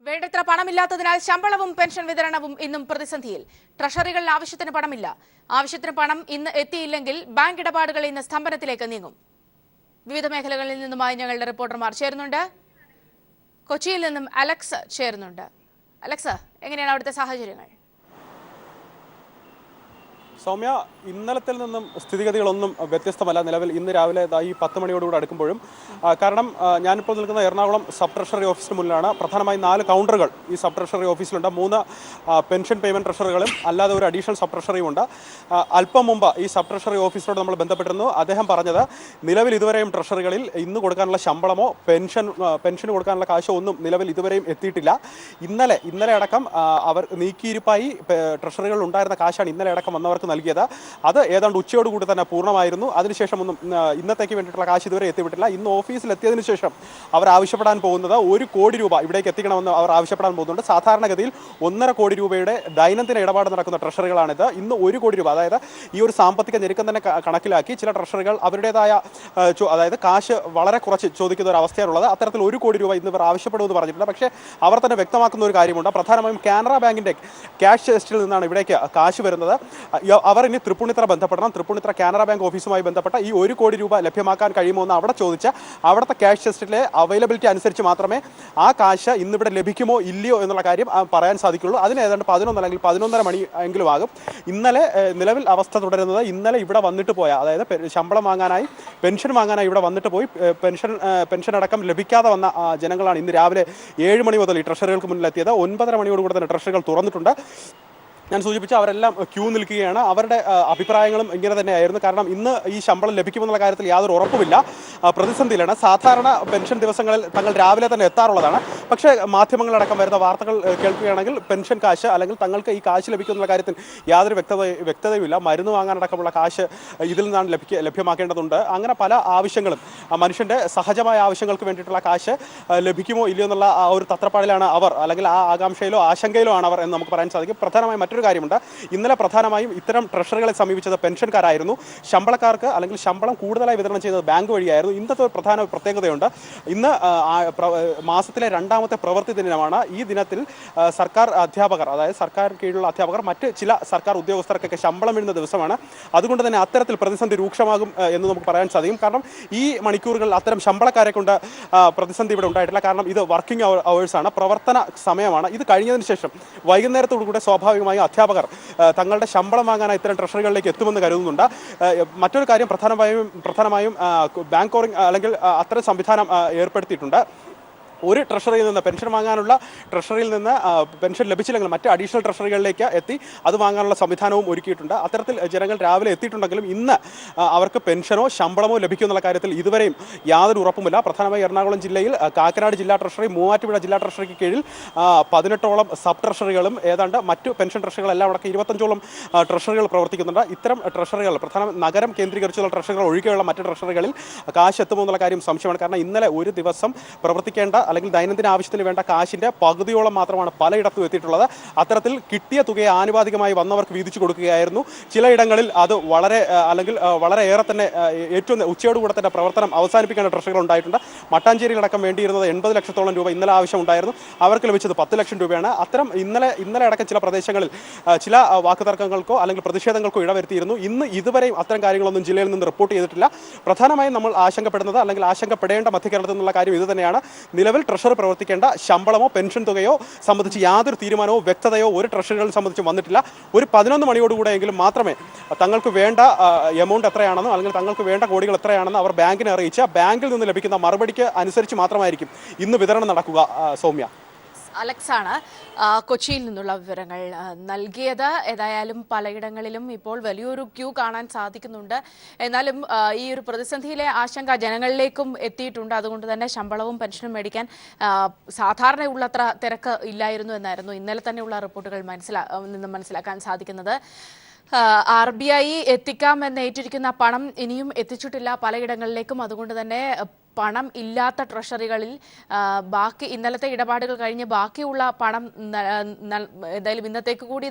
വേണ്ടത്ര പണമില്ലാത്തതിനാൽ ശമ്പളവും പെൻഷൻ വിതരണവും ഇന്നും പ്രതിസന്ധിയിൽ. ട്രഷറികളിൽ ആവശ്യത്തിന് പണമില്ല. ആവശ്യത്തിന് പണം ഇന്ന് എത്തിയില്ലെങ്കിൽ ബാങ്ക് ഇടപാടുകൾ ഇന്ന് സ്തംഭനത്തിലേക്ക് നീങ്ങും. വിവിധ മേഖലകളിൽ നിന്നുമായി ഞങ്ങളുടെ റിപ്പോർട്ടർമാർ ചേരുന്നുണ്ട്. കൊച്ചിയിൽ നിന്നും അലക്സ് ചേരുന്നുണ്ട്. അലക്സ്, എങ്ങനെയാണ് അവിടുത്തെ സാഹചര്യങ്ങൾ? സൗമ്യ, ഇന്നലത്തിൽ നിന്നും സ്ഥിതിഗതികളൊന്നും വ്യത്യസ്തമല്ല. നിലവിൽ ഇന്ന് രാവിലെ ഈ 10 മണിയോടുകൂടി അടുക്കുമ്പോഴും കാരണം ഞാനിപ്പോൾ നിൽക്കുന്ന എറണാകുളം സബ് ട്രഷറി ഓഫീസിന് മുന്നിലാണ്. പ്രധാനമായും 4 കൗണ്ടറുകൾ ഈ സബ് ട്രഷറി ഓഫീസിലുണ്ട്. 3 പെൻഷൻ പേയ്മെൻറ്റ് ട്രഷറികളും അല്ലാതെ ഒരു അഡീഷണൽ സബ് ട്രഷറിയും ഉണ്ട്. അല്പം മുമ്പ് ഈ സബ് ട്രഷറി ഓഫീസിനോട് നമ്മൾ ബന്ധപ്പെട്ടിരുന്നു. അദ്ദേഹം പറഞ്ഞത് നിലവിൽ ഇതുവരെയും ട്രഷറികളിൽ ഇന്ന് കൊടുക്കാനുള്ള ശമ്പളമോ പെൻഷന് കൊടുക്കാനുള്ള കാശോ ഒന്നും നിലവിൽ ഇതുവരെയും എത്തിയിട്ടില്ല. ഇന്നലെ അടക്കം അവർ നീക്കിയിരിപ്പായി ട്രഷറികളിൽ ഉണ്ടായിരുന്ന കാശാണ് ഇന്നലെ അടക്കം വന്നവർക്ക് നൽകിയത്. അത് ഏതാണ്ട് ഉച്ചയോടുകൂടി തന്നെ പൂർണ്ണമായിരുന്നു. അതിനുശേഷം ഒന്നും ഇന്നത്തേക്ക് വേണ്ടിയിട്ടുള്ള കാശ് ഇതുവരെ എത്തിവിട്ടില്ല. ഇന്ന് ഓഫീസിൽ എത്തിയതിനു ശേഷം അവർ ആവശ്യപ്പെടാൻ പോകുന്നത് 1 കോടി രൂപ ഇവിടേക്ക് എത്തിക്കണമെന്ന് അവർ ആവശ്യപ്പെടാൻ പോകുന്നുണ്ട്. സാധാരണഗതിയിൽ 1.5 കോടി രൂപയുടെ ദൈനംദിന ഇടപാട് നടക്കുന്ന ട്രഷറികളാണിത്. ഇന്ന് 1 കോടി രൂപ, അതായത് ഈ ഒരു സാമ്പത്തിക ഞെരുക്കം തന്നെ കണക്കിലാക്കി ചില ട്രഷറികൾ അവരുടേതായ അതായത് കാശ് വളരെ കുറച്ച് ചോദിക്കുന്ന ഒരു അവസ്ഥയാണുള്ളത്. അത്തരത്തിൽ 1 കോടി രൂപ ഇന്ന് ഇവർ ആവശ്യപ്പെടുമെന്ന് പറഞ്ഞിട്ടുണ്ട്. പക്ഷേ അവർ തന്നെ വ്യക്തമാക്കുന്ന ഒരു കാര്യമുണ്ട്. പ്രധാനമായും കാനറ ബാങ്കിൻ്റെ ക്യാഷ് ചെസ്റ്റിൽ നിന്നാണ് ഇവിടേക്ക് കാശ് വരുന്നത്. അവർ ഇനി തൃപ്പൂണിത്തറ ബന്ധപ്പെടണം. തൃപ്പൂണിത്തറ കാനറ ബാങ്ക് ഓഫീസുമായി ബന്ധപ്പെട്ട ഈ 1 കോടി രൂപ ലഭ്യമാക്കാൻ കഴിയുമോ എന്ന് അവിടെ ചോദിച്ച് അവിടുത്തെ ക്യാഷ് ചെസ്റ്റിലെ അവൈലബിലിറ്റി അനുസരിച്ച് മാത്രമേ ആ കാശ് ഇന്നിവിടെ ലഭിക്കുമോ ഇല്ലയോ എന്നുള്ള കാര്യം പറയാൻ സാധിക്കുള്ളൂ. അതിന് ഏതാണ്ട് 11 അല്ലെങ്കിൽ 11:30 മണി എങ്കിലും ആകും. ഇന്നലെ നിലവിൽ അവസ്ഥ തുടരുന്നത്, ഇന്നലെ ഇവിടെ വന്നിട്ട് പോയ, അതായത് ശമ്പളം വാങ്ങാനായി പെൻഷൻ വാങ്ങാനായി ഇവിടെ വന്നിട്ട് പോയി പെൻഷൻ അടക്കം ലഭിക്കാതെ വന്ന ജനങ്ങളാണ് ഇന്ന് രാവിലെ 7 മണി മുതൽ ഈ ട്രഷറികൾക്ക് മുന്നിലെത്തിയത്. 9:30 മണിയോടുകൂടി തന്നെ ട്രഷറികൾ തുറന്നിട്ടുണ്ട്. ഞാൻ സൂചിപ്പിച്ച അവരെല്ലാം ക്യൂ നിൽക്കുകയാണ്. അവരുടെ അഭിപ്രായങ്ങളും ഇങ്ങനെ തന്നെയായിരുന്നു. കാരണം ഇന്ന് ഈ ശമ്പളം ലഭിക്കുമെന്നുള്ള കാര്യത്തിൽ യാതൊരു ഉറപ്പുമില്ല. പ്രതിസന്ധിയിലാണ്. സാധാരണ പെൻഷൻ ദിവസങ്ങളിൽ തങ്ങൾ രാവിലെ തന്നെ എത്താറുള്ളതാണ്. പക്ഷേ മാധ്യമങ്ങളടക്കം വരുന്ന വാർത്തകൾ കേൾക്കുകയാണെങ്കിൽ പെൻഷൻ കാശ് അല്ലെങ്കിൽ തങ്ങൾക്ക് ഈ കാശ് ലഭിക്കുമെന്നുള്ള കാര്യത്തിൽ യാതൊരു വ്യക്തതയുമില്ല. മരുന്ന് വാങ്ങാനടക്കമുള്ള കാശ് ഇതിൽ നിന്നാണ് ലഭ്യമാക്കേണ്ടതുണ്ട്. അങ്ങനെ പല ആവശ്യങ്ങളും, മനുഷ്യൻ്റെ സഹജമായ ആവശ്യങ്ങൾക്ക് വേണ്ടിയിട്ടുള്ള കാശ് ലഭിക്കുമോ ഇല്ലയോ എന്നുള്ള ആ ഒരു തത്രപ്പാടിലാണ് അവർ, അല്ലെങ്കിൽ ആ ആകാംക്ഷയിലോ ആശങ്കയിലോ ആണ് അവർ എന്ന് നമുക്ക് പറയാൻ സാധിക്കും. പ്രധാനമായും മറ്റൊരു കാര്യമുണ്ട്. ഇന്നലെ പ്രധാനമായും ഇത്തരം ട്രഷറികളെ സമീപിച്ചത് പെൻഷൻകാരായിരുന്നു. ശമ്പളക്കാർക്ക് അല്ലെങ്കിൽ ശമ്പളം കൂടുതലായി വിതരണം ചെയ്തത് ബാങ്ക് വഴിയായിരുന്നു. ഇന്നത്തെ ഒരു പ്രധാന പ്രത്യേകതയുണ്ട്. ഇന്ന് മാസത്തിലെ 2ാമത്തെ പ്രവൃത്തി ദിനമാണ്. ഈ ദിനത്തിൽ സർക്കാർ അധ്യാപകർ, അതായത് സർക്കാർ കീഴിലുള്ള അധ്യാപകർ, മറ്റ് ചില സർക്കാർ ഉദ്യോഗസ്ഥർക്കൊക്കെ ശമ്പളം വീഴുന്ന ദിവസമാണ്. അതുകൊണ്ട് തന്നെ അത്തരത്തിൽ പ്രതിസന്ധി രൂക്ഷമാകും എന്ന് നമുക്ക് പറയാൻ സാധിക്കും. കാരണം ഈ മണിക്കൂറുകളിൽ അത്തരം ശമ്പളക്കാരെ കൊണ്ട് പ്രതിസന്ധി ഇവിടെ ഉണ്ടായിട്ടില്ല. കാരണം ഇത് വർക്കിംഗ് അവേഴ്സാണ്, പ്രവർത്തന സമയമാണ്. ഇത് കഴിഞ്ഞതിന് ശേഷം വൈകുന്നേരത്തോടുകൂടെ സ്വാഭാവികമായി അധ്യാപകർ തങ്ങളുടെ ശമ്പളം വാങ്ങാനായി ഇത്തരം ട്രഷറികളിലേക്ക് എത്തുമെന്ന് കരുതുന്നുണ്ട്. മറ്റൊരു കാര്യം, പ്രധാനമായും ബാങ്ക് കോറിംഗ് അല്ലെങ്കിൽ അത്തരം സംവിധാനം ഏർപ്പെടുത്തിയിട്ടുണ്ട്. ഒരു ട്രഷറിയിൽ നിന്ന് പെൻഷൻ വാങ്ങാനുള്ള ട്രഷറിയിൽ നിന്ന് പെൻഷൻ ലഭിച്ചില്ലെങ്കിൽ മറ്റ് അഡീഷണൽ ട്രഷറികളിലേക്ക് എത്തി അത് വാങ്ങാനുള്ള സംവിധാനവും ഒരുക്കിയിട്ടുണ്ട്. അത്തരത്തിൽ ജനങ്ങൾ രാവിലെ എത്തിയിട്ടുണ്ടെങ്കിലും ഇന്ന് അവർക്ക് പെൻഷനോ ശമ്പളമോ ലഭിക്കുമെന്നുള്ള കാര്യത്തിൽ ഇതുവരെയും യാതൊരു ഉറപ്പുമില്ല. പ്രധാനമായി എറണാകുളം ജില്ലയിൽ കാക്കനാട് ജില്ലാ ട്രഷറി, മൂവാറ്റുപുഴ ജില്ലാ ട്രഷറിക്ക് കീഴിൽ 18ഓളം സബ് ട്രഷറികളും ഏതാണ്ട് മറ്റു പെൻഷൻ ട്രഷറികളെല്ലാം അടക്കം 25ഓളം ട്രഷറികൾ പ്രവർത്തിക്കുന്നുണ്ട്. ഇത്തരം ട്രഷറികൾ, പ്രധാന നഗരം കേന്ദ്രീകരിച്ചുള്ള ട്രഷറികൾ ഒഴികെയുള്ള മറ്റ് ട്രഷറികളിൽ കാശ് എത്തുമോ എന്നുള്ള കാര്യം സംശയമാണ്. കാരണം ഇന്നലെ ഒരു ദിവസം പ്രവർത്തിക്കേണ്ട അല്ലെങ്കിൽ ദൈനംദിന ആവശ്യത്തിന് വേണ്ട കാശിൻ്റെ പകുതിയോളം മാത്രമാണ് പലയിടത്തും എത്തിയിട്ടുള്ളത്. അത്തരത്തിൽ കിട്ടിയ തുകയെ ആനുപാതികമായി വന്നവർക്ക് വീതിച്ചു കൊടുക്കുകയായിരുന്നു. ചിലയിടങ്ങളിൽ അത് വളരെ ഏറെ തന്നെ ഏറ്റവും ഉച്ചയോടുകൂടെ തന്നെ പ്രവർത്തനം അവസാനിപ്പിക്കേണ്ട ട്രഷറികൾ ഉണ്ടായിട്ടുണ്ട്. മട്ടാഞ്ചേരിയിലടക്കം വേണ്ടിയിരുന്നത് 80 ലക്ഷത്തോളം രൂപ ഇന്നലെ ആവശ്യമുണ്ടായിരുന്നു. അവർക്ക് ലഭിച്ചത് 10 ലക്ഷം രൂപയാണ്. അത്തരം ഇന്നലെ അടക്കം ചില പ്രദേശങ്ങളിൽ ചില വാക്കുതർക്കങ്ങൾക്കോ അല്ലെങ്കിൽ പ്രതിഷേധങ്ങൾക്കോ ഇടവരുത്തിയിരുന്നു. ഇന്ന് ഇതുവരെയും അത്തരം കാര്യങ്ങളൊന്നും ജില്ലയിൽ നിന്ന് റിപ്പോർട്ട് ചെയ്തിട്ടില്ല. പ്രധാനമായും നമ്മൾ ആശങ്കപ്പെടുന്നത് അല്ലെങ്കിൽ ആശങ്കപ്പെടേണ്ട മധ്യകേരളത്തിൽ നിന്നുള്ള കാര്യം ഇത് തന്നെയാണ്. നിലവിൽ ട്രഷറി പ്രവർത്തിക്കേണ്ട ശമ്പളമോ പെൻഷൻ തുകയോ സംബന്ധിച്ച് യാതൊരു തീരുമാനമോ വ്യക്തതയോ ഒരു ട്രഷറികളെ സംബന്ധിച്ച് വന്നിട്ടില്ല. ഒരു 11 മണിയോടുകൂടെയെങ്കിലും മാത്രമേ തങ്ങൾക്ക് വേണ്ട എമൗണ്ട് എത്രയാണെന്നോ അല്ലെങ്കിൽ തങ്ങൾക്ക് വേണ്ട കോടികൾ എത്രയാണെന്നോ അവർ ബാങ്കിനെ അറിയിച്ച ബാങ്കിൽ നിന്ന് ലഭിക്കുന്ന മറുപടിക്ക് അനുസരിച്ച് മാത്രമായിരിക്കും ഇന്ന് വിതരണം നടക്കുക. സൗമ്യ, അലക്സാണ് കൊച്ചിയിൽ നിന്നുള്ള വിവരങ്ങൾ നൽകിയത്. ഏതായാലും പലയിടങ്ങളിലും ഇപ്പോൾ വലിയൊരു ക്യൂ കാണാൻ സാധിക്കുന്നുണ്ട്. എന്നാലും ഈ ഒരു പ്രതിസന്ധിയിലെ ആശങ്ക ജനങ്ങളിലേക്കും എത്തിയിട്ടുണ്ട്. അതുകൊണ്ട് തന്നെ ശമ്പളവും പെൻഷനും മേടിക്കാൻ സാധാരണയുള്ളത്ര തിരക്ക് ഇല്ലായിരുന്നു എന്നായിരുന്നു ഇന്നലെ തന്നെയുള്ള റിപ്പോർട്ടുകൾ മനസ്സിലാക്കാൻ സാധിക്കുന്നത്. RBI എത്തിക്കാമെന്ന് ഏറ്റിരിക്കുന്ന പണം ഇനിയും എത്തിച്ചിട്ടില്ല പലയിടങ്ങളിലേക്കും. അതുകൊണ്ട് തന്നെ പണം ഇല്ലാത്ത ട്രഷറികളിൽ ബാക്കി ഇന്നലത്തെ ഇടപാടുകൾ കഴിഞ്ഞ് ബാക്കിയുള്ള പണം എന്തായാലും ഇന്നത്തേക്ക് കൂടി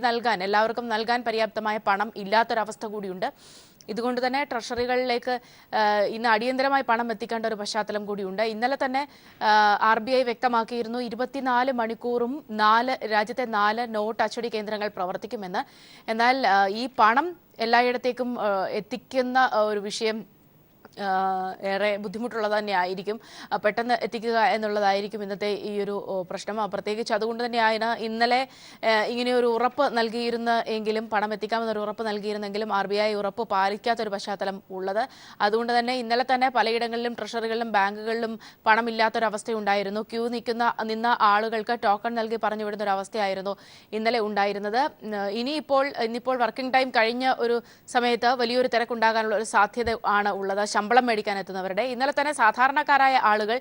എല്ലാവർക്കും നൽകാൻ പര്യാപ്തമായ പണം ഇല്ലാത്തൊരവസ്ഥ കൂടിയുണ്ട്. ഇതുകൊണ്ട് തന്നെ ട്രഷറികളിലേക്ക് ഇന്ന് അടിയന്തരമായി പണം എത്തിക്കേണ്ട ഒരു പശ്ചാത്തലം കൂടിയുണ്ട്. ഇന്നലെ തന്നെ RBI വ്യക്തമാക്കിയിരുന്നു 24 മണിക്കൂറും രാജ്യത്തെ 4 നോട്ട് അച്ചടി കേന്ദ്രങ്ങൾ പ്രവർത്തിക്കുമെന്ന്. എന്നാൽ ഈ പണം എല്ലായിടത്തേക്കും എത്തിക്കുന്ന ഒരു വിഷയം ഏറെ ബുദ്ധിമുട്ടുള്ളത് തന്നെയായിരിക്കും. പെട്ടെന്ന് എത്തിക്കുക എന്നുള്ളതായിരിക്കും ഇന്നത്തെ ഈ ഒരു പ്രശ്നം. പ്രത്യേകിച്ച് അതുകൊണ്ട് തന്നെയാണ് ഇന്നലെ ഇങ്ങനെയൊരു ഉറപ്പ് നൽകിയിരുന്നെങ്കിലും, പണം എത്തിക്കാമെന്നൊരു ഉറപ്പ് നൽകിയിരുന്നെങ്കിലും RBI ഉറപ്പ് പാലിക്കാത്തൊരു പശ്ചാത്തലം ഉള്ളത്. അതുകൊണ്ട് തന്നെ ഇന്നലെ തന്നെ പലയിടങ്ങളിലും ട്രഷറികളിലും ബാങ്കുകളിലും പണമില്ലാത്തൊരവസ്ഥയുണ്ടായിരുന്നു. ക്യൂ നിന്ന ആളുകൾക്ക് ടോക്കൺ നൽകി പറഞ്ഞുവിടുന്ന ഒരു അവസ്ഥയായിരുന്നു ഇന്നലെ ഉണ്ടായിരുന്നത്. ഇന്നിപ്പോൾ വർക്കിംഗ് ടൈം കഴിഞ്ഞ ഒരു സമയത്ത് വലിയൊരു തിരക്കുണ്ടാകാനുള്ള ഒരു സാധ്യത ആണ് ഉള്ളത്. ശമ്പളം മേടിക്കാൻ എത്തുന്നവരുടെ ഇന്നലെ തന്നെ സാധാരണക്കാരായ ആളുകൾ,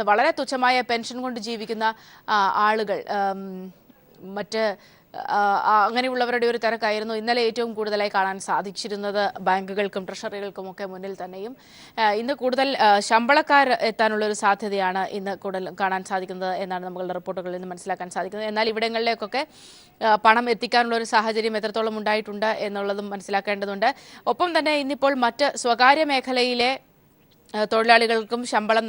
വളരെ തുച്ഛമായ പെൻഷൻ കൊണ്ട് ജീവിക്കുന്ന ആളുകൾ, മറ്റ് അങ്ങനെയുള്ളവരുടെ ഒരു തിരക്കായിരുന്നു ഇന്നലെ ഏറ്റവും കൂടുതലായി കാണാൻ സാധിച്ചിരുന്നത്. ബാങ്കുകൾക്കും ട്രഷറികൾക്കും ഒക്കെ മുന്നിൽ തന്നെയും ഇന്ന് കൂടുതൽ ശമ്പളക്കാർ എത്താനുള്ള ഒരു സാധ്യതയാണ് ഇന്ന് കൂടുതൽ കാണാൻ സാധിക്കുന്നത് എന്നാണ് നമ്മളുടെ റിപ്പോർട്ടുകളിൽ നിന്ന് മനസ്സിലാക്കാൻ സാധിക്കുന്നത്. എന്നാൽ ഇവിടങ്ങളിലേക്കൊക്കെ പണം എത്തിക്കാനുള്ള ഒരു സാഹചര്യം എത്രത്തോളം ഉണ്ടായിട്ടുണ്ട് എന്നുള്ളതും മനസ്സിലാക്കേണ്ടതുണ്ട്. ഒപ്പം തന്നെ ഇന്നിപ്പോൾ മറ്റ് സ്വകാര്യ മേഖലയിലെ തൊഴിലാളികൾക്കും ശമ്പളം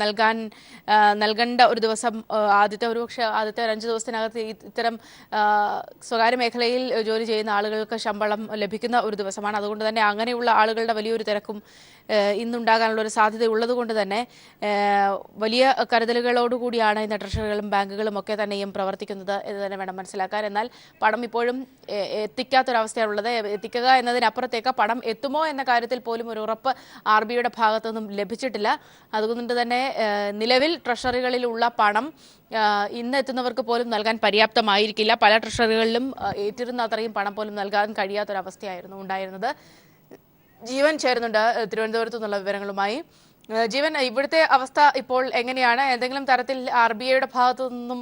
നൽകേണ്ട ഒരു ദിവസം, ആദ്യത്തെ 5 ദിവസത്തിനകത്ത് ഇത്തരം സ്വകാര്യ മേഖലയിൽ ജോലി ചെയ്യുന്ന ആളുകൾക്ക് ശമ്പളം ലഭിക്കുന്ന ഒരു ദിവസമാണ്. അതുകൊണ്ട് തന്നെ അങ്ങനെയുള്ള ആളുകളുടെ വലിയൊരു തിരക്കും ഇന്നുണ്ടാകാനുള്ള ഒരു സാധ്യത ഉള്ളതുകൊണ്ട് തന്നെ വലിയ കരുതലുകളോടുകൂടിയാണ് ഇന്ന് ട്രഷറികളും ബാങ്കുകളും ഒക്കെ തന്നെയും പ്രവർത്തിക്കുന്നത് എന്ന് തന്നെ വേണം മനസ്സിലാക്കാൻ. എന്നാൽ പണം ഇപ്പോഴും എത്തിക്കാത്തൊരവസ്ഥയാണുള്ളത്. എത്തിക്കുക എന്നതിനപ്പുറത്തേക്ക് പണം എത്തുമോ എന്ന കാര്യത്തിൽ പോലും ഒരു ഉറപ്പ് RBIയുടെ ഭാഗത്തു നിന്നും ലഭിച്ചിട്ടില്ല. അതുകൊണ്ട് തന്നെ നിലവിൽ ട്രഷറികളിലുള്ള പണം ഇന്ന് എത്തുന്നവർക്ക് പോലും നൽകാൻ പര്യാപ്തമായിരിക്കില്ല. പല ട്രഷറികളിലും ഏറ്റിരുന്ന അത്രയും പണം പോലും നൽകാൻ കഴിയാത്തൊരവസ്ഥയായിരുന്നു ഉണ്ടായിരുന്നത്. ജീവൻ ചേരുന്നുണ്ട് തിരുവനന്തപുരത്തു നിന്നുള്ള വിവരങ്ങളുമായി. ജീവൻ, ഇവിടുത്തെ അവസ്ഥ ഇപ്പോൾ എങ്ങനെയാണ്? എന്തെങ്കിലും തരത്തിൽ RBIയുടെ ഭാഗത്തു നിന്നും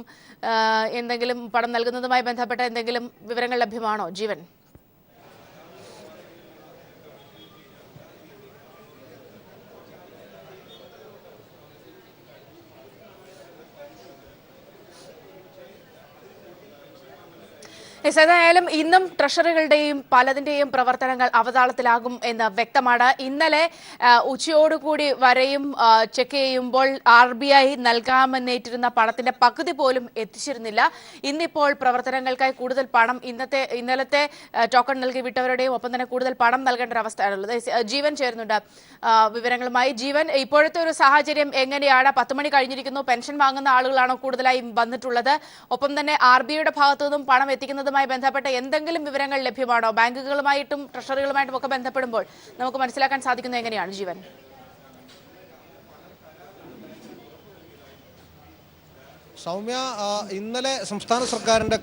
എന്തെങ്കിലും പണം നൽകുന്നതുമായി ബന്ധപ്പെട്ട എന്തെങ്കിലും വിവരങ്ങൾ ലഭ്യമാണോ ജീവൻ? ഏതായാലും ഇന്നും ട്രഷറികളുടെയും പലതിന്റെയും പ്രവർത്തനങ്ങൾ അവതാളത്തിലാകും എന്ന് വ്യക്തമാണ്. ഇന്നലെ ഉച്ചയോടുകൂടി വരെയും ചെക്ക് ചെയ്യുമ്പോൾ RBI നൽകാമെന്നേറ്റിരുന്ന പണത്തിന്റെ പകുതി പോലും എത്തിച്ചിരുന്നില്ല. ഇന്നിപ്പോൾ പ്രവർത്തനങ്ങൾക്കായി കൂടുതൽ പണം ഇന്നലത്തെ ടോക്കൺ നൽകി വിട്ടവരുടെയും ഒപ്പം തന്നെ കൂടുതൽ പണം നൽകേണ്ട ഒരു അവസ്ഥയാണുള്ളത്. ജീവൻ ചേരുന്നുണ്ട് വിവരങ്ങളുമായി. ജീവൻ, ഇപ്പോഴത്തെ ഒരു സാഹചര്യം എങ്ങനെയാണ്? 10 മണി കഴിഞ്ഞിരിക്കുന്നു. പെൻഷൻ വാങ്ങുന്ന ആളുകളാണോ കൂടുതലായും വന്നിട്ടുള്ളത്? ഒപ്പം തന്നെ RBIയുടെ ഭാഗത്തു നിന്നും പണം എത്തിക്കുന്നതുമായി ബന്ധപ്പെട്ട എന്തെങ്കിലും വിവരങ്ങൾ ലഭ്യമാണോ? ബാങ്കുകളുമായിട്ടും ട്രഷറികളുമായിട്ടും ഒക്കെ ബന്ധപ്പെടുമ്പോൾ നമുക്ക് മനസ്സിലാക്കാൻ സാധിക്കുന്നത് എങ്ങനെയാണ് ജീവൻ? സൗമ്യ, ഇന്നലെ സംസ്ഥാന സർക്കാരിൻ്റെ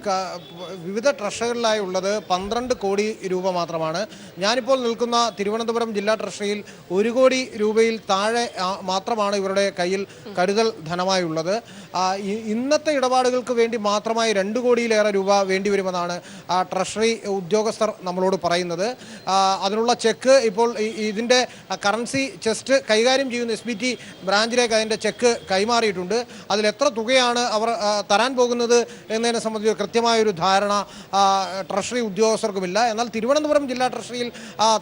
വിവിധ ട്രഷറികളിലായി ഉള്ളത് 12 കോടി രൂപ മാത്രമാണ്. ഞാനിപ്പോൾ നിൽക്കുന്ന തിരുവനന്തപുരം ജില്ലാ ട്രഷറിയിൽ 1 കോടി രൂപയിൽ താഴെ മാത്രമാണ് ഇവരുടെ കയ്യിൽ കരുതൽ ധനമായി ഉള്ളത്. ഇന്നത്തെ ഇടപാടുകൾക്ക് വേണ്ടി മാത്രമായി 2 കോടിയിലേറെ രൂപ വേണ്ടിവരുമെന്നാണ് ട്രഷറി ഉദ്യോഗസ്ഥർ നമ്മളോട് പറയുന്നത്. അതിനുള്ള ചെക്ക് ഇപ്പോൾ ഇതിൻ്റെ കറൻസി ചെസ്റ്റ് കൈകാര്യം ചെയ്യുന്ന SBT ബ്രാഞ്ചിലേക്ക് അതിൻ്റെ ചെക്ക് കൈമാറിയിട്ടുണ്ട്. അതിലെത്ര തുകയാണ് അവർ തരാൻ പോകുന്നത് എന്നതിനെ സംബന്ധിച്ച് കൃത്യമായൊരു ധാരണ ട്രഷറി ഉദ്യോഗസ്ഥർക്കുമില്ല. എന്നാൽ തിരുവനന്തപുരം ജില്ലാ ട്രഷറിയിൽ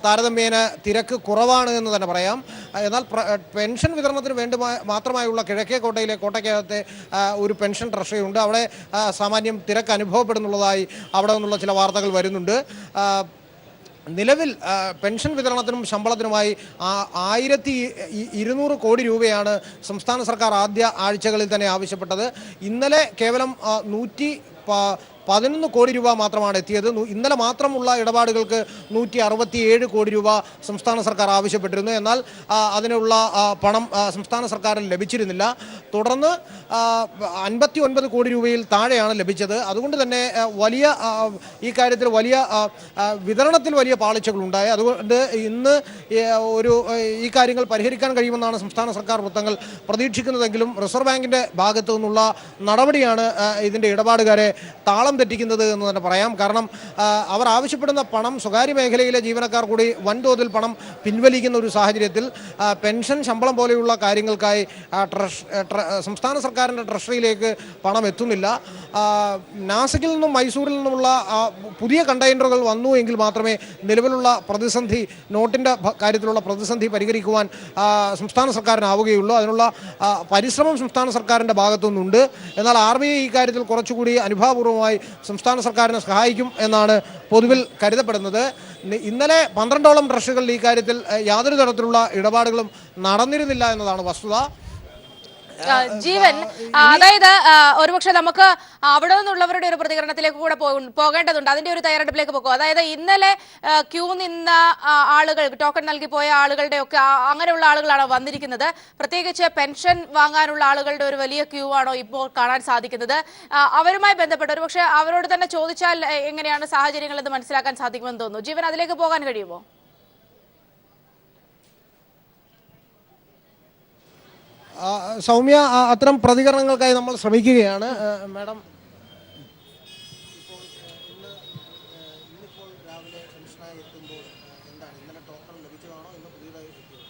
താരതമ്യേന തിരക്ക് കുറവാണ് എന്ന് തന്നെ പറയാം. എന്നാൽ പെൻഷൻ വിതരണത്തിന് വേണ്ടി മാത്രമായുള്ള കിഴക്കേക്കോട്ടയിലെ കോട്ടയ്ക്കകത്തെ ഒരു പെൻഷൻ ട്രഷറി ഉണ്ട്. അവിടെ സാമാന്യം തിരക്ക് അനുഭവപ്പെടുന്നുള്ളതായി അവിടെ നിന്നുള്ള ചില വാർത്തകൾ വരുന്നുണ്ട്. നിലവിൽ പെൻഷൻ വിതരണത്തിനും ശമ്പളത്തിനുമായി 1200 കോടി രൂപയാണ് സംസ്ഥാന സർക്കാർ ആദ്യ ആഴ്ചകളിൽ തന്നെ ആവശ്യപ്പെട്ടത്. ഇന്നലെ കേവലം 111 കോടി രൂപ മാത്രമാണ് എത്തിയത്. ഇന്നലെ മാത്രമുള്ള ഇടപാടുകൾക്ക് 167 കോടി രൂപ സംസ്ഥാന സർക്കാർ ആവശ്യപ്പെട്ടിരുന്നു. എന്നാൽ അതിനുള്ള പണം സംസ്ഥാന സർക്കാരിന് ലഭിച്ചിരുന്നില്ല. തുടർന്ന് 59 കോടി രൂപയിൽ താഴെയാണ് ലഭിച്ചത്. അതുകൊണ്ട് തന്നെ ഈ കാര്യത്തിൽ വലിയ വിതരണത്തിൽ വലിയ പാളിച്ചകളുണ്ടായി. അതുകൊണ്ട് ഇന്ന് ഈ കാര്യങ്ങൾ പരിഹരിക്കാൻ കഴിയുമെന്നാണ് സംസ്ഥാന സർക്കാർ വൃത്തങ്ങൾ പ്രതീക്ഷിക്കുന്നതെങ്കിലും റിസർവ് ബാങ്കിൻ്റെ ഭാഗത്തു നിന്നുള്ള നടപടിയാണ് ഇതിൻ്റെ ഇടപാടുകാരെ താളം താളം തെറ്റിക്കുന്നത് എന്ന് തന്നെ പറയാം. കാരണം അവർ ആവശ്യപ്പെടുന്ന പണം സ്വകാര്യ മേഖലയിലെ ജീവനക്കാർ കൂടി വൻതോതിൽ പണം പിൻവലിക്കുന്ന ഒരു സാഹചര്യത്തിൽ പെൻഷൻ, ശമ്പളം പോലെയുള്ള കാര്യങ്ങൾക്കായി സംസ്ഥാന സർക്കാരിൻ്റെ ട്രഷറിയിലേക്ക് പണം എത്തുന്നില്ല. നാസിക്കിൽ നിന്നും മൈസൂരിൽ നിന്നുമുള്ള പുതിയ കണ്ടെയ്നറുകൾ വന്നു എങ്കിൽ മാത്രമേ നിലവിലുള്ള പ്രതിസന്ധി, നോട്ടിൻ്റെ കാര്യത്തിലുള്ള പ്രതിസന്ധി പരിഹരിക്കുവാൻ സംസ്ഥാന സർക്കാരിനാവുകയുള്ളൂ. അതിനുള്ള പരിശ്രമം സംസ്ഥാന സർക്കാരിൻ്റെ ഭാഗത്തുനിന്നുണ്ട്. എന്നാൽ RBI ഈ കാര്യത്തിൽ കുറച്ചുകൂടി അനുഭാവപൂർവ്വമായി സംസ്ഥാന സർക്കാരിനെ സഹായിക്കും എന്നാണ് പൊതുവിൽ കരുതപ്പെടുന്നത്. ഇന്നലെ 12ഓളം ട്രഷറികളിൽ ഈ കാര്യത്തിൽ യാതൊരു തരത്തിലുള്ള ഇടപാടുകളും നടന്നിരുന്നില്ല എന്നതാണ് വസ്തുത. ജീവൻ, അതായത് ഒരുപക്ഷെ നമുക്ക് അവിടെ നിന്നുള്ളവരുടെ ഒരു പ്രതികരണത്തിലേക്ക് കൂടെ പോകേണ്ടതുണ്ട്. അതിന്റെ ഒരു തയ്യാറെടുപ്പിലേക്ക് പോകും. അതായത് ഇന്നലെ ക്യൂ നിന്ന ആളുകൾ, ടോക്കൺ നൽകി പോയ ആളുകളുടെ ഒക്കെ അങ്ങനെയുള്ള ആളുകളാണ് വന്നിരിക്കുന്നത്. പ്രത്യേകിച്ച് പെൻഷൻ വാങ്ങാനുള്ള ആളുകളുടെ ഒരു വലിയ ക്യൂ ആണോ ഇപ്പോൾ കാണാൻ സാധിക്കുന്നത്? അവരുമായി ബന്ധപ്പെട്ട് ഒരുപക്ഷെ അവരോട് തന്നെ ചോദിച്ചാൽ എങ്ങനെയാണ് സാഹചര്യങ്ങൾ എന്ന് മനസ്സിലാക്കാൻ സാധിക്കുമെന്ന് തോന്നുന്നു. ജീവൻ, അതിലേക്ക് പോകാൻ കഴിയുമോ? സൗമ്യ, അത്തരം പ്രതികരണങ്ങൾക്കായി നമ്മൾ ശ്രമിക്കുകയാണ്. മാഡം,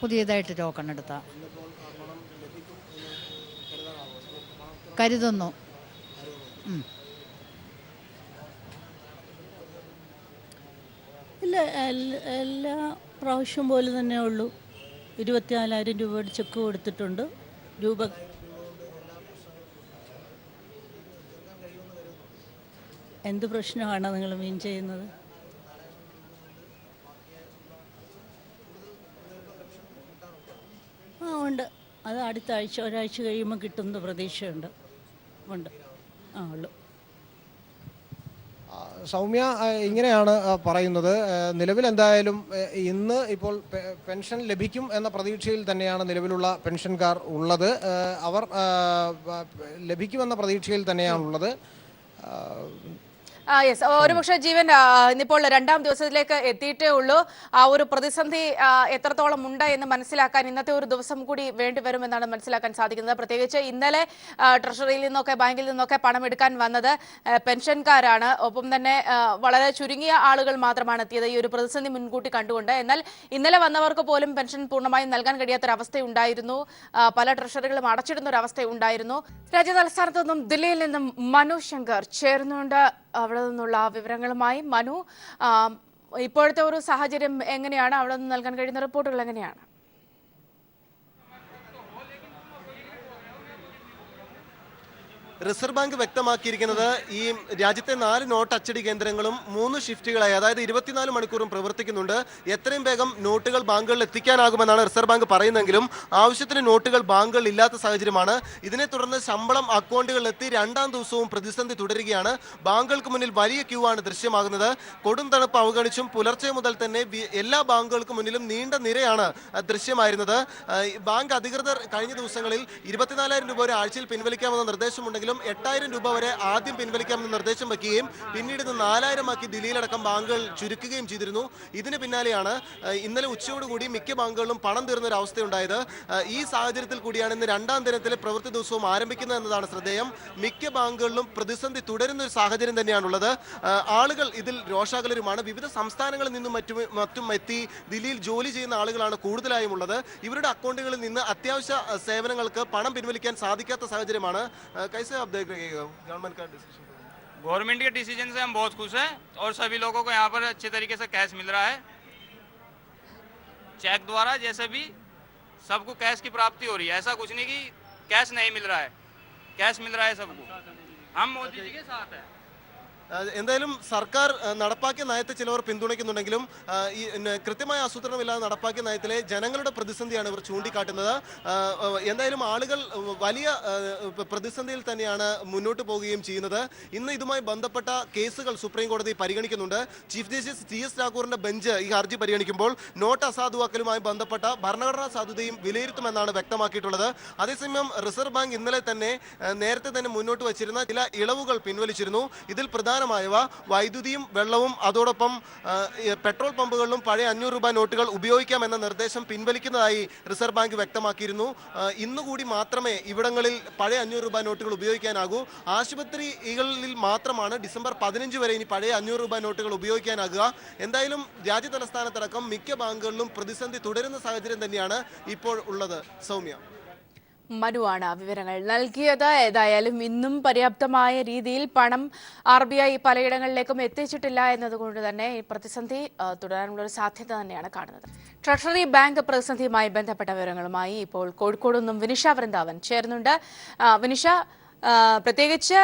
പുതിയതായിട്ട് ടോക്കൺ എടുത്ത കരുതുന്നു. ഇല്ല, എല്ലാ പ്രാവശ്യം പോലെ തന്നെ ഉള്ളൂ. 24,000 രൂപയുടെ ചെക്ക് കൊടുത്തിട്ടുണ്ട്. എന്ത് പ്രശ്നമാണ് നിങ്ങൾ മീൻ ചെയ്യുന്നത്? ഉണ്ട്. അത് അടുത്ത ആഴ്ച, ഒരാഴ്ച കഴിയുമ്പോൾ കിട്ടുന്ന പ്രതീക്ഷയുണ്ട്. ഉണ്ട്. ഉള്ളു. സൗമ്യ ഇങ്ങനെയാണ് പറയുന്നത്. നിലവിൽ എന്തായാലും ഇന്ന് ഇപ്പോൾ പെൻഷൻ ലഭിക്കും എന്ന പ്രതീക്ഷയിൽ തന്നെയാണ് നിലവിലുള്ള പെൻഷൻകാർ ഉള്ളത്. അവർ ലഭിക്കുമെന്ന പ്രതീക്ഷയിൽ തന്നെയാണുള്ളത്. യെസ്, ഒരുപക്ഷെ ജീവൻ, ഇന്നിപ്പോൾ 2ാം ദിവസത്തിലേക്ക് എത്തിയിട്ടേ ഉള്ളൂ. ആ ഒരു പ്രതിസന്ധി എത്രത്തോളം ഉണ്ട് എന്ന് മനസ്സിലാക്കാൻ ഇന്നത്തെ ഒരു ദിവസം കൂടി വേണ്ടിവരുമെന്നാണ് മനസ്സിലാക്കാൻ സാധിക്കുന്നത്. പ്രത്യേകിച്ച് ഇന്നലെ ട്രഷറിയിൽ നിന്നൊക്കെ, ബാങ്കിൽ നിന്നൊക്കെ പണം എടുക്കാൻ വന്നത് പെൻഷൻകാരാണ്. ഒപ്പം തന്നെ വളരെ ചുരുങ്ങിയ ആളുകൾ മാത്രമാണ് എത്തിയത് ഈ ഒരു പ്രതിസന്ധി മുൻകൂട്ടി കണ്ടുകൊണ്ട്. എന്നാൽ ഇന്നലെ വന്നവർക്ക് പോലും പെൻഷൻ പൂർണ്ണമായും നൽകാൻ കഴിയാത്തൊരവസ്ഥയുണ്ടായിരുന്നു. പല ട്രഷറികളും അടച്ചിടുന്ന ഒരു അവസ്ഥയുണ്ടായിരുന്നു. രാജ്യ തലസ്ഥാനത്തു നിന്നും, ദില്ലിയിൽ നിന്നും മനു ശങ്കർ ചേർന്നുകൊണ്ട് അവിടെ നിന്നുള്ള വിവരങ്ങളുമായി. മനു, ഇപ്പോഴത്തെ ഒരു സാഹചര്യം എങ്ങനെയാണ്? അവിടെ നിന്ന് നൽകാൻ കഴിയുന്ന റിപ്പോർട്ടുകൾ എങ്ങനെയാണ്? റിസർവ് ബാങ്ക് വ്യക്തമാക്കിയിരിക്കുന്നത് ഈ രാജ്യത്തെ 4 നോട്ട് അച്ചടി കേന്ദ്രങ്ങളും 3 ഷിഫ്റ്റുകളായി, അതായത് 24 മണിക്കൂറും പ്രവർത്തിക്കുന്നുണ്ട്. എത്രയും വേഗം നോട്ടുകൾ ബാങ്കുകളിൽ എത്തിക്കാനാകുമെന്നാണ് റിസർവ് ബാങ്ക് പറയുന്നെങ്കിലും ആവശ്യത്തിന് നോട്ടുകൾ ബാങ്കുകളിൽ ഇല്ലാത്ത സാഹചര്യമാണ്. ഇതിനെ തുടർന്ന് ശമ്പളം അക്കൗണ്ടുകളിലെത്തി 2ാം ദിവസവും പ്രതിസന്ധി തുടരുകയാണ്. ബാങ്കുകൾക്ക് മുന്നിൽ വലിയ ക്യൂ ആണ് ദൃശ്യമാകുന്നത്. കൊടും തണുപ്പ് അവഗണിച്ചും പുലർച്ചെ മുതൽ തന്നെ എല്ലാ ബാങ്കുകൾക്ക് മുന്നിലും നീണ്ട നിരയാണ് ദൃശ്യമായിരുന്നത്. ബാങ്ക് അധികൃതർ കഴിഞ്ഞ ദിവസങ്ങളിൽ 24,000 രൂപ വരെ ആഴ്ചയിൽ പിൻവലിക്കാമെന്ന നിർദ്ദേശമുണ്ടെങ്കിലും 8,000 രൂപ വരെ ആദ്യം പിൻവലിക്കാമെന്ന് നിർദ്ദേശം വയ്ക്കുകയും പിന്നീട് ഇത് 4,000 ആക്കി ദില്ലിയിലടക്കം ബാങ്കുകൾ ചുരുക്കുകയും ചെയ്തിരുന്നു. ഇതിന് പിന്നാലെയാണ് ഇന്നലെ ഉച്ചയോടുകൂടി മിക്ക ബാങ്കുകളിലും പണം തീർന്ന ഒരു അവസ്ഥയുണ്ടായത്. ഈ സാഹചര്യത്തിൽ കൂടിയാണ് ഇന്ന് 2ാം ദിനത്തിലെ പ്രവൃത്തി ദിവസവും ആരംഭിക്കുന്നത് എന്നതാണ് ശ്രദ്ധേയം. മിക്ക ബാങ്കുകളിലും പ്രതിസന്ധി തുടരുന്ന ഒരു സാഹചര്യം തന്നെയാണുള്ളത്. ആളുകൾ ഇതിൽ രോഷാകുലരുമാണ്. വിവിധ സംസ്ഥാനങ്ങളിൽ നിന്നും മറ്റും എത്തി ദില്ലിയിൽ ജോലി ചെയ്യുന്ന ആളുകളാണ് കൂടുതലായും ഉള്ളത്. ഇവരുടെ അക്കൗണ്ടുകളിൽ നിന്ന് അത്യാവശ്യ സേവനങ്ങൾക്ക് പണം പിൻവലിക്കാൻ സാധിക്കാത്ത സാഹചര്യമാണ്. आप देख रहे हैं गवर्नमेंट का डिसीजन? गवर्नमेंट के डिसीजन से हम बहुत खुश हैं और सभी लोगों को यहाँ पर अच्छे तरीके से कैश मिल रहा है। चेक द्वारा जैसे भी सबको कैश की प्राप्ति हो रही है। ऐसा कुछ नहीं कि कैश नहीं मिल रहा है, कैश मिल रहा है सबको। हम मोदी जी के साथ हैं। എന്തായാലും സർക്കാർ നടപ്പാക്കിയ നയത്തെ ചിലവർ പിന്തുണയ്ക്കുന്നുണ്ടെങ്കിലും ഈ കൃത്യമായ ആസൂത്രണമില്ലാതെ നടപ്പാക്കിയ നയത്തിലെ ജനങ്ങളുടെ പ്രതിസന്ധിയാണ് ഇവർ ചൂണ്ടിക്കാട്ടുന്നത്. എന്തായാലും ആളുകൾ വലിയ പ്രതിസന്ധിയിൽ തന്നെയാണ് മുന്നോട്ട് പോവുകയും ചെയ്യുന്നത്. ഇന്ന് ഇതുമായി ബന്ധപ്പെട്ട കേസുകൾ സുപ്രീം കോടതി പരിഗണിക്കുന്നുണ്ട്. ചീഫ് ജസ്റ്റിസ് TS രാഘൂറിന്റെ ബെഞ്ച് ഈ ഹർജി പരിഗണിക്കുമ്പോൾ നോട്ട് അസാധുവാക്കലുമായി ബന്ധപ്പെട്ട ഭരണഘടനാ സാധുതയും വിലയിരുത്തുമെന്നാണ് വ്യക്തമാക്കിയിട്ടുള്ളത്. അതേസമയം റിസർവ് ബാങ്ക് ഇന്നലെ തന്നെ നേരത്തെ തന്നെ മുന്നോട്ട് വച്ചിരുന്ന ചില ഇളവുകൾ പിൻവലിച്ചിരുന്നു. ഇതിൽ പ്രധാന പ്രധാനമായവ വൈദ്യുതിയും വെള്ളവും അതോടൊപ്പം പെട്രോൾ പമ്പുകളിലും പഴയ 500 രൂപ നോട്ടുകൾ ഉപയോഗിക്കാമെന്ന നിർദ്ദേശം പിൻവലിക്കുന്നതായി റിസർവ് ബാങ്ക് വ്യക്തമാക്കിയിരുന്നു. ഇന്നുകൂടി മാത്രമേ ഇവിടങ്ങളിൽ പഴയ 500 രൂപ നോട്ടുകൾ ഉപയോഗിക്കാനാകൂ. ആശുപത്രികളിൽ മാത്രമാണ് ഡിസംബർ 15 വരെ ഇനി പഴയ 500 രൂപ നോട്ടുകൾ ഉപയോഗിക്കാനാകുക. എന്തായാലും രാജ്യതലസ്ഥാനത്തടക്കം മിക്ക ബാങ്കുകളിലും പ്രതിസന്ധി തുടരുന്ന സാഹചര്യം തന്നെയാണ് ഇപ്പോൾ ഉള്ളത്. സൗമ്യ, മനുവാണ് വിവരങ്ങൾ നൽകിയത്. ഏതായാലും ഇന്നും പര്യാപ്തമായ രീതിയിൽ പണം RBI പലയിടങ്ങളിലേക്കും എത്തിച്ചിട്ടില്ല എന്നതുകൊണ്ട് തന്നെ ഈ പ്രതിസന്ധി തുടരാനുള്ള ഒരു സാധ്യത തന്നെയാണ് കാണുന്നത്. ട്രഷറി ബാങ്ക് പ്രതിസന്ധിയുമായി ബന്ധപ്പെട്ട വിവരങ്ങളുമായി ഇപ്പോൾ കോഴിക്കോട് നിന്നും വിനിഷ വൃന്ദാവൻ ചേരുന്നുണ്ട്. വിനിഷ, പ്രത്യേകിച്ച്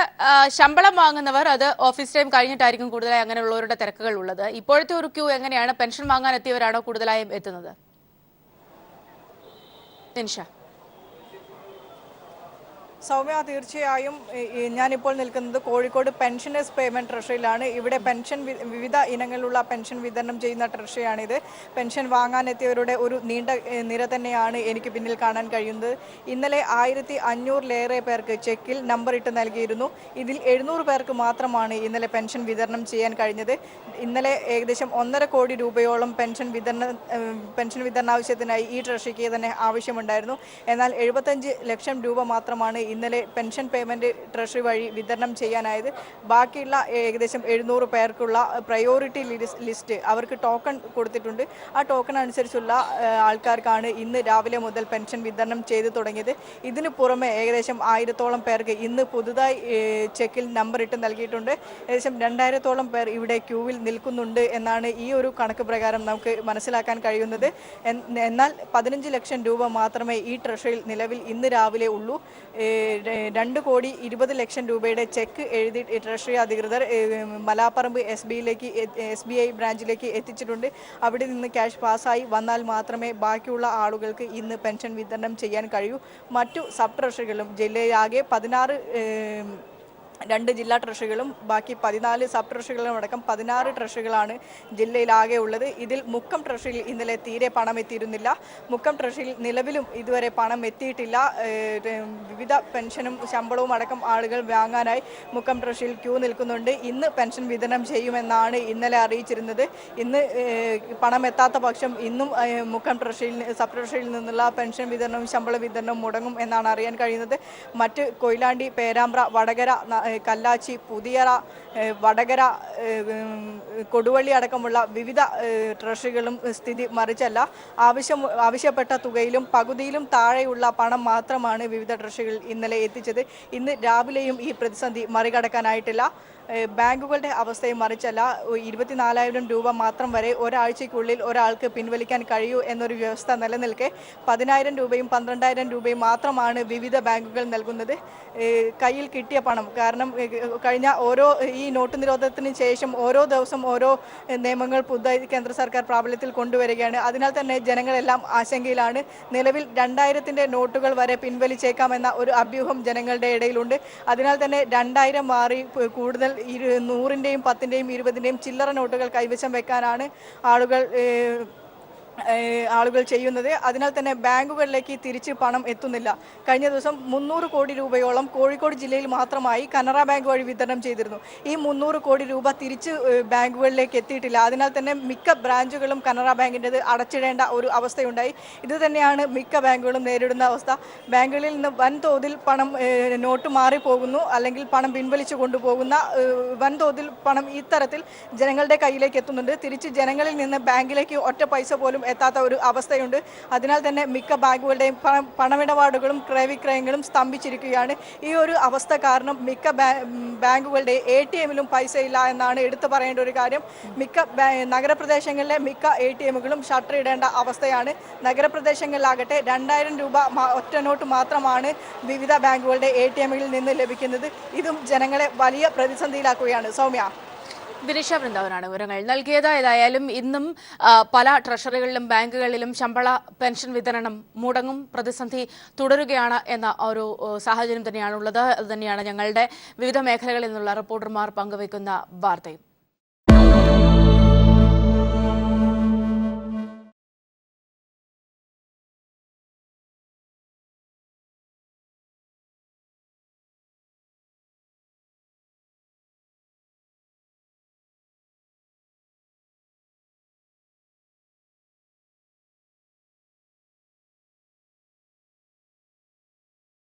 ശമ്പളം വാങ്ങുന്നവർ അത് ഓഫീസ് ടൈം കഴിഞ്ഞിട്ടായിരിക്കും കൂടുതലായി അങ്ങനെയുള്ളവരുടെ തിരക്കുകൾ ഉള്ളത്. ഇപ്പോഴത്തെ ഒരു ക്യൂ എങ്ങനെയാണ്? പെൻഷൻ വാങ്ങാൻ എത്തിയവരാണോ കൂടുതലായും എത്തുന്നത്? വിനിഷ. സൗമ്യ, തീർച്ചയായും ഞാനിപ്പോൾ നിൽക്കുന്നത് കോഴിക്കോട് പെൻഷനേഴ്സ് പേയ്മെന്റ് ട്രഷറിയിലാണ്. ഇവിടെ പെൻഷൻ വിവിധ ഇനങ്ങളിലുള്ള പെൻഷൻ വിതരണം ചെയ്യുന്ന ട്രഷറിയാണിത്. പെൻഷൻ വാങ്ങാനെത്തിയവരുടെ ഒരു നീണ്ട നിര തന്നെയാണ് എനിക്ക് പിന്നിൽ കാണാൻ കഴിയുന്നത്. ഇന്നലെ 1500-ലേറെ പേർക്ക് ചെക്കിൽ നമ്പർ ഇട്ട് നൽകിയിരുന്നു. ഇതിൽ 700 പേർക്ക് മാത്രമാണ് ഇന്നലെ പെൻഷൻ വിതരണം ചെയ്യാൻ കഴിഞ്ഞത്. ഇന്നലെ ഏകദേശം 1.5 കോടി രൂപയോളം പെൻഷൻ വിതരണാവശ്യത്തിനായി ഈ ട്രഷറിക്ക് തന്നെ ആവശ്യമുണ്ടായിരുന്നു. എന്നാൽ 75 ലക്ഷം രൂപ മാത്രമാണ് ഇന്നലെ പെൻഷൻ പേയ്മെന്റ് ട്രഷറി വഴി വിതരണം ചെയ്യാനായത്. ബാക്കിയുള്ള ഏകദേശം 700 പേർക്കുള്ള പ്രയോറിറ്റി ലിസ്റ്റ് അവർക്ക് ടോക്കൺ കൊടുത്തിട്ടുണ്ട്. ആ ടോക്കൺ അനുസരിച്ചുള്ള ആൾക്കാർക്കാണ് ഇന്ന് രാവിലെ മുതൽ പെൻഷൻ വിതരണം ചെയ്തു തുടങ്ങിയത്. ഇതിനു പുറമെ ഏകദേശം 1000-ഓളം പേർക്ക് ഇന്ന് പുതുതായി ചെക്കിൽ നമ്പർ ഇട്ട് നൽകിയിട്ടുണ്ട്. ഏകദേശം 2000-ഓളം പേർ ഇവിടെ ക്യൂവിൽ നിൽക്കുന്നുണ്ട് എന്നാണ് ഈ ഒരു കണക്ക് പ്രകാരം നമുക്ക് മനസ്സിലാക്കാൻ കഴിയുന്നത്. എന്നാൽ 15 ലക്ഷം രൂപ മാത്രമേ ഈ ട്രഷറിയിൽ നിലവിൽ ഇന്ന് രാവിലെ ഉള്ളൂ. 2.20 കോടി രൂപയുടെ ചെക്ക് എഴുതി ട്രഷറി അധികൃതർ മലാപ്പറമ്പ് SBI ബ്രാഞ്ചിലേക്ക് എത്തിച്ചിട്ടുണ്ട്. അവിടെ നിന്ന് ക്യാഷ് പാസ്സായി വന്നാൽ മാത്രമേ ബാക്കിയുള്ള ആളുകൾക്ക് ഇന്ന് പെൻഷൻ വിതരണം ചെയ്യാൻ കഴിയൂ. മറ്റു സബ് ട്രഷറികളും ജില്ലയിലാകെ 2 ജില്ലാ ട്രഷറികളും ബാക്കി 14 സബ് ട്രഷറികളും അടക്കം 16 ട്രഷറികളാണ് ജില്ലയിലാകെ ഉള്ളത്. ഇതിൽ മുക്കം ട്രഷറിയിൽ ഇന്നലെ തീരെ പണം എത്തിയിരുന്നില്ല. മുക്കം ട്രഷറിയിൽ നിലവിലും ഇതുവരെ പണം എത്തിയിട്ടില്ല. വിവിധ പെൻഷനും ശമ്പളവും അടക്കം ആളുകൾ വാങ്ങാനായി മുക്കം ട്രഷറിയിൽ ക്യൂ നിൽക്കുന്നുണ്ട്. ഇന്ന് പെൻഷൻ വിതരണം ചെയ്യുമെന്നാണ് ഇന്നലെ അറിയിച്ചിരുന്നത്. ഇന്ന് പണം എത്താത്ത പക്ഷം ഇന്നും മുക്കം ട്രഷറിയിൽ സബ് ട്രഷറിയിൽ നിന്നുള്ള പെൻഷൻ വിതരണവും ശമ്പള വിതരണവും മുടങ്ങും എന്നാണ് അറിയാൻ കഴിയുന്നത്. മറ്റ് കൊയിലാണ്ടി, പേരാമ്പ്ര, വടകര, കല്ലാച്ചി, പുതിയറ, വടകര, കൊടുവള്ളി അടക്കമുള്ള വിവിധ ട്രഷറികളും സ്ഥിതി മറിച്ചല്ല. ആവശ്യപ്പെട്ട തുകയിലും പകുതിയിലും താഴെയുള്ള പണം മാത്രമാണ് വിവിധ ട്രഷറികൾ ഇന്നലെ എത്തിച്ചത്. ഇന്ന് രാവിലെയും ഈ പ്രതിസന്ധി മറികടക്കാനായിട്ടില്ല. ബാങ്കുകളുടെ അവസ്ഥയും മറിച്ചല്ല. 24,000 രൂപ മാത്രം വരെ ഒരാഴ്ചയ്ക്കുള്ളിൽ ഒരാൾക്ക് പിൻവലിക്കാൻ കഴിയൂ എന്നൊരു വ്യവസ്ഥ നിലനിൽക്കെ 10,000 രൂപയും 12,000 രൂപയും മാത്രമാണ് വിവിധ ബാങ്കുകൾ നൽകുന്നത്. കയ്യിൽ കിട്ടിയ പണം കാരണം കഴിഞ്ഞ ഈ നോട്ട് നിരോധനത്തിന് ശേഷം ഓരോ ദിവസം ഓരോ നിയമങ്ങൾ പുതുതായി കേന്ദ്ര സർക്കാർ പ്രാബല്യത്തിൽ കൊണ്ടുവരികയാണ്. അതിനാൽ തന്നെ ജനങ്ങളെല്ലാം ആശങ്കയിലാണ്. നിലവിൽ 2000-ന്റെ നോട്ടുകൾ വരെ പിൻവലിച്ചേക്കാമെന്ന ഒരു അഭ്യൂഹം ജനങ്ങളുടെ ഇടയിലുണ്ട്. അതിനാൽ തന്നെ 2000 മാറി കൂടുതൽ 100-ന്റെയും 10-ന്റെയും 20-ന്റെയും ചില്ലറ നോട്ടുകൾ കൈവശം വെക്കാനാണ് ആളുകൾ ചെയ്യുന്നത്. അതിനാൽ തന്നെ ബാങ്കുകളിലേക്ക് തിരിച്ച് പണം എത്തുന്നില്ല. കഴിഞ്ഞ ദിവസം 300 കോടി രൂപയോളം കോഴിക്കോട് ജില്ലയിൽ മാത്രമായി കനറ ബാങ്ക് വഴി വിതരണം ചെയ്തിരുന്നു. ഈ 300 കോടി രൂപ തിരിച്ച് ബാങ്കുകളിലേക്ക് എത്തിയിട്ടില്ല. അതിനാൽ തന്നെ മിക്ക ബ്രാഞ്ചുകളും കനറ ബാങ്കിൻ്റെത് അടച്ചിടേണ്ട ഒരു അവസ്ഥയുണ്ടായി. ഇത് തന്നെയാണ് മിക്ക ബാങ്കുകളും നേരിടുന്ന അവസ്ഥ. ബാങ്കുകളിൽ നിന്ന് വൻതോതിൽ പണം നോട്ട് മാറിപ്പോകുന്നു, അല്ലെങ്കിൽ പണം പിൻവലിച്ചു കൊണ്ടുപോകുന്ന വൻതോതിൽ പണം ഇത്തരത്തിൽ ജനങ്ങളുടെ കയ്യിലേക്ക് എത്തുന്നുണ്ട്. തിരിച്ച് ജനങ്ങളിൽ നിന്ന് ബാങ്കിലേക്ക് ഒറ്റ പൈസ പോലും എത്താത്ത ഒരു അവസ്ഥയുണ്ട്. അതിനാൽ തന്നെ മിക്ക ബാങ്കുകളുടെയും പണമിടപാടുകളും ക്രയവിക്രയങ്ങളും സ്തംഭിച്ചിരിക്കുകയാണ്. ഈ ഒരു അവസ്ഥ കാരണം മിക്ക ബാങ്കുകളുടെ ATM-ലും പൈസ ഇല്ല എന്നാണ് എടുത്തു പറയേണ്ട ഒരു കാര്യം. മിക്ക നഗരപ്രദേശങ്ങളിലെ മിക്ക ATM-കളും ഷട്ടർ ഇടേണ്ട അവസ്ഥയാണ്. നഗരപ്രദേശങ്ങളിലാകട്ടെ 2000 രൂപ ഒറ്റ നോട്ട് മാത്രമാണ് വിവിധ ബാങ്കുകളുടെ ATM-കളിൽ നിന്ന് ലഭിക്കുന്നത്. ഇതും ജനങ്ങളെ വലിയ പ്രതിസന്ധിയിലാക്കുകയാണ്. സൗമ്യ. വിനിഷ വൃന്ദാവനാണ് വിവരങ്ങൾ നൽകിയത്. ഏതായാലും ഇന്നും പല ട്രഷറികളിലും ബാങ്കുകളിലും ശമ്പള പെൻഷൻ വിതരണം മുടങ്ങും, പ്രതിസന്ധി തുടരുകയാണ് എന്ന ഒരു സാഹചര്യം തന്നെയാണുള്ളത്. അതുതന്നെയാണ് ഞങ്ങളുടെ വിവിധ മേഖലകളിൽ നിന്നുള്ള റിപ്പോർട്ടർമാർ പങ്കുവയ്ക്കുന്ന വാർത്തയും.